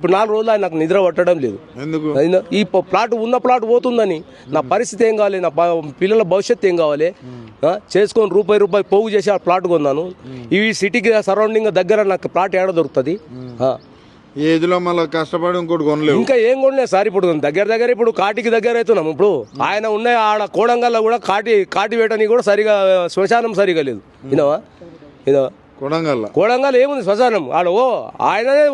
ఇప్పుడు 4 రోజులు నాకు నిద్ర పట్టడం లేదు. ఈ ప్లాట్ ఉన్న ప్లాట్ పోతుందని నా పరిస్థితి ఏం కావాలి, నా పిల్లల భవిష్యత్తు ఏం కావాలి చేసుకొని రూపాయి పోగు చేసి ఆ ప్లాట్ కొన్నాను. ఇవి సిటీకి సరౌండింగ్ దగ్గర నాకు ప్లాట్ ఏడ దొరుకుతుంది. ఏజ్లో మళ్ళీ కష్టపడి ఇంకోటి కొనలేదు. ఇంకా ఏం కొనలేదు సార్. ఇప్పుడు దగ్గర ఇప్పుడు కాటికి దగ్గర అవుతున్నాం. ఇప్పుడు ఆయన ఉన్న ఆడ కోడంగల్లో కూడా కాటి వేయడానికి కూడా సరిగా శ్మశానం సరిగా లేదు. ఇనవా కోడంగల్ ఏముంది శ్మశానం ఆడ ఆయననే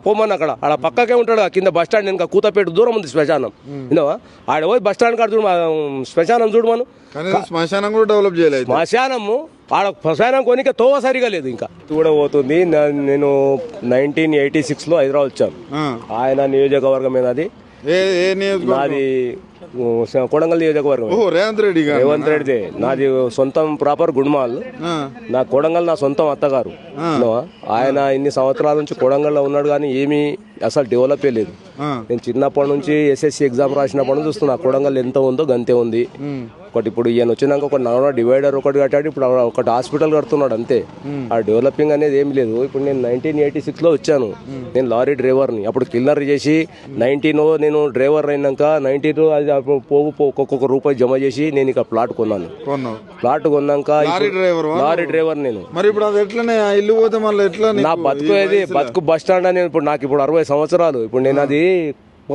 పోమని అక్కడ ఆడ పక్కకే ఉంటాడు. కింద బస్ స్టాండ్ ఇంకా కూతపేట దూరం ఉంది శ్మశానం. వినవా ఆడ పోయి బస్ స్టాండ్ కాడ చూడు శ్మశానం చూడమను. శ్మశానం కూడా డెవలప్ చేయలేదు. శ్మశానము ఆడ శ్మశానం కొనిక తోవ సరిగా లేదు. ఇంకా కూడా పోతుంది. నేను 1986లో హైదరాబాద్ వచ్చాను. ఆయన నియోజకవర్గం అది నాది కొడంగల్ నియోజకవర్గం. రేవంత్ రెడ్డి నాది సొంతం ప్రాపర్ గుడిమాల్. నా కొడంగల్ నా సొంతం అత్తగారు. ఆయన ఇన్ని సంవత్సరాల నుంచి కొడంగల్లో ఉన్నాడు కానీ ఏమీ అసలు డెవలప్ లేదు. నేను చిన్నప్పటి నుంచి ఎస్ఎస్సి ఎగ్జామ్ రాసినప్పటి నుంచి చూస్తున్నా కొడంగల్ ఎంత ఉందో గంతే ఉంది. ఒకటి ఇప్పుడు ఈయన వచ్చినాక ఒక నవన డివైడర్ ఒకటి కట్టాడు. ఇప్పుడు ఒకటి హాస్పిటల్ కడుతున్నాడు అంతే. ఆ డెవలపింగ్ అనేది ఏమి లేదు. ఇప్పుడు నేను 1986లో వచ్చాను. నేను లారీ డ్రైవర్ని. అప్పుడు కిల్లర్ చేసి 19 నేను డ్రైవర్ అయినాక 19 అది ఒక్కొక్క రూపాయి జమ చేసి నేను ఇక ప్లాట్ కొన్నాను. ప్లాట్ కొన్నాక లారీ డ్రైవర్ నేను. మరి ఇప్పుడు అది ఎట్లనే ఇల్లు పోతే మళ్ళీ ఎట్లా నా బతుకు బస్ స్టాండ్ అని. ఇప్పుడు నాకు ఇప్పుడు 60 సంవత్సరాలు. ఇప్పుడు నేను అది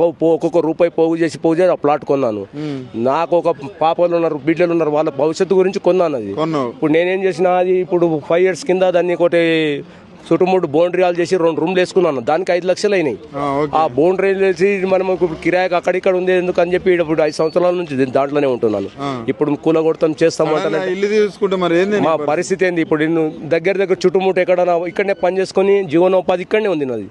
ఒక్కొక్క రూపాయి పోగు చేసి ఆ ప్లాట్ కొన్నాను. నాకు ఒక పాపలు ఉన్నారు, బిడ్డలు ఉన్నారు, వాళ్ళ భవిష్యత్తు గురించి కొన్నాను. అది ఇప్పుడు నేనేం చేసిన అది ఇప్పుడు 5 years కింద దాన్ని ఒకటి చుట్టుముట్టు బౌండరీలు చేసి 2 రూమ్లు వేసుకున్నాను. దానికి 5 లక్షలు అయినాయి. ఆ బౌండరీలు వేసి మనం ఇప్పుడు కిరాయికి అక్కడిక్కడ ఉంది ఎందుకు అని చెప్పి ఇప్పుడు 5 సంవత్సరాల నుంచి దాంట్లోనే ఉంటున్నాను. ఇప్పుడు కూలగొడతాం చేస్తామంటే ఇల్లు తీసుకుంటే మరి మా పరిస్థితి ఏంది? ఇప్పుడు నేను దగ్గర చుట్టుముట్టు ఇక్కడనే పని చేసుకుని జీవనోపాధి ఇక్కడనే ఉంది నాది.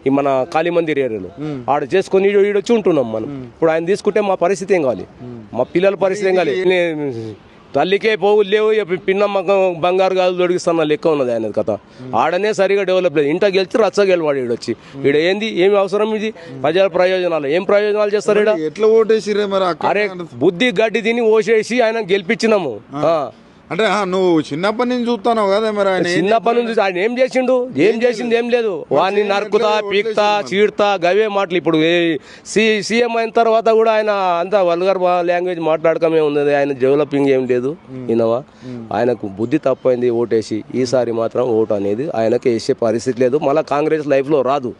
ఈ మన కాళీమందిర్ ఏరియాలో ఆడ చేసుకుని ఈడొచ్చి ఉంటున్నాం మనం. ఇప్పుడు ఆయన తీసుకుంటే మా పరిస్థితి ఏం కావాలి? మా పిల్లల పరిస్థితి ఏం కావాలి? తల్లికే పోగులు లేవు. పిన్నమ్మ బంగారు గాజులు తొడిగిస్తున్న లెక్క ఉన్నది ఆయన కథ. ఆడనే సరిగా డెవలప్ లేదు. ఇంట గెలిచి రచ్చ గెలవాడు ఈడొచ్చి. ఈడ ఏంది ఏమి అవసరం? ఇది ప్రజల ప్రయోజనాలు. ఏం ప్రయోజనాలు చేస్తారు ఈడ? ఎట్లా ఓటేసిరే మరి? అరే బుద్ధి గడ్డి తిని ఓసేసి ఆయన గెలిపించినాము. అంటే నువ్వు చిన్నప్పటి నుంచి చూస్తావు కదా. మరి ఆయన చిన్నప్పటి నుంచి ఆయన ఏం చేసింది ఏం లేదు. వాడిని నరుకుతా పీక్తా చీడ్తా గవే మాటలు. ఇప్పుడు సీఎం అయిన తర్వాత కూడా ఆయన అంతా వల్గర్ లాంగ్వేజ్ మాట్లాడకమే ఉన్నది. ఆయన డెవలపింగ్ ఏం లేదు. వినవా ఆయనకు బుద్ధి తప్పైంది ఓటేసి. ఈసారి మాత్రం ఓటు అనేది ఆయనకి వేసే పరిస్థితి లేదు. మళ్ళీ కాంగ్రెస్ లైఫ్లో రాదు.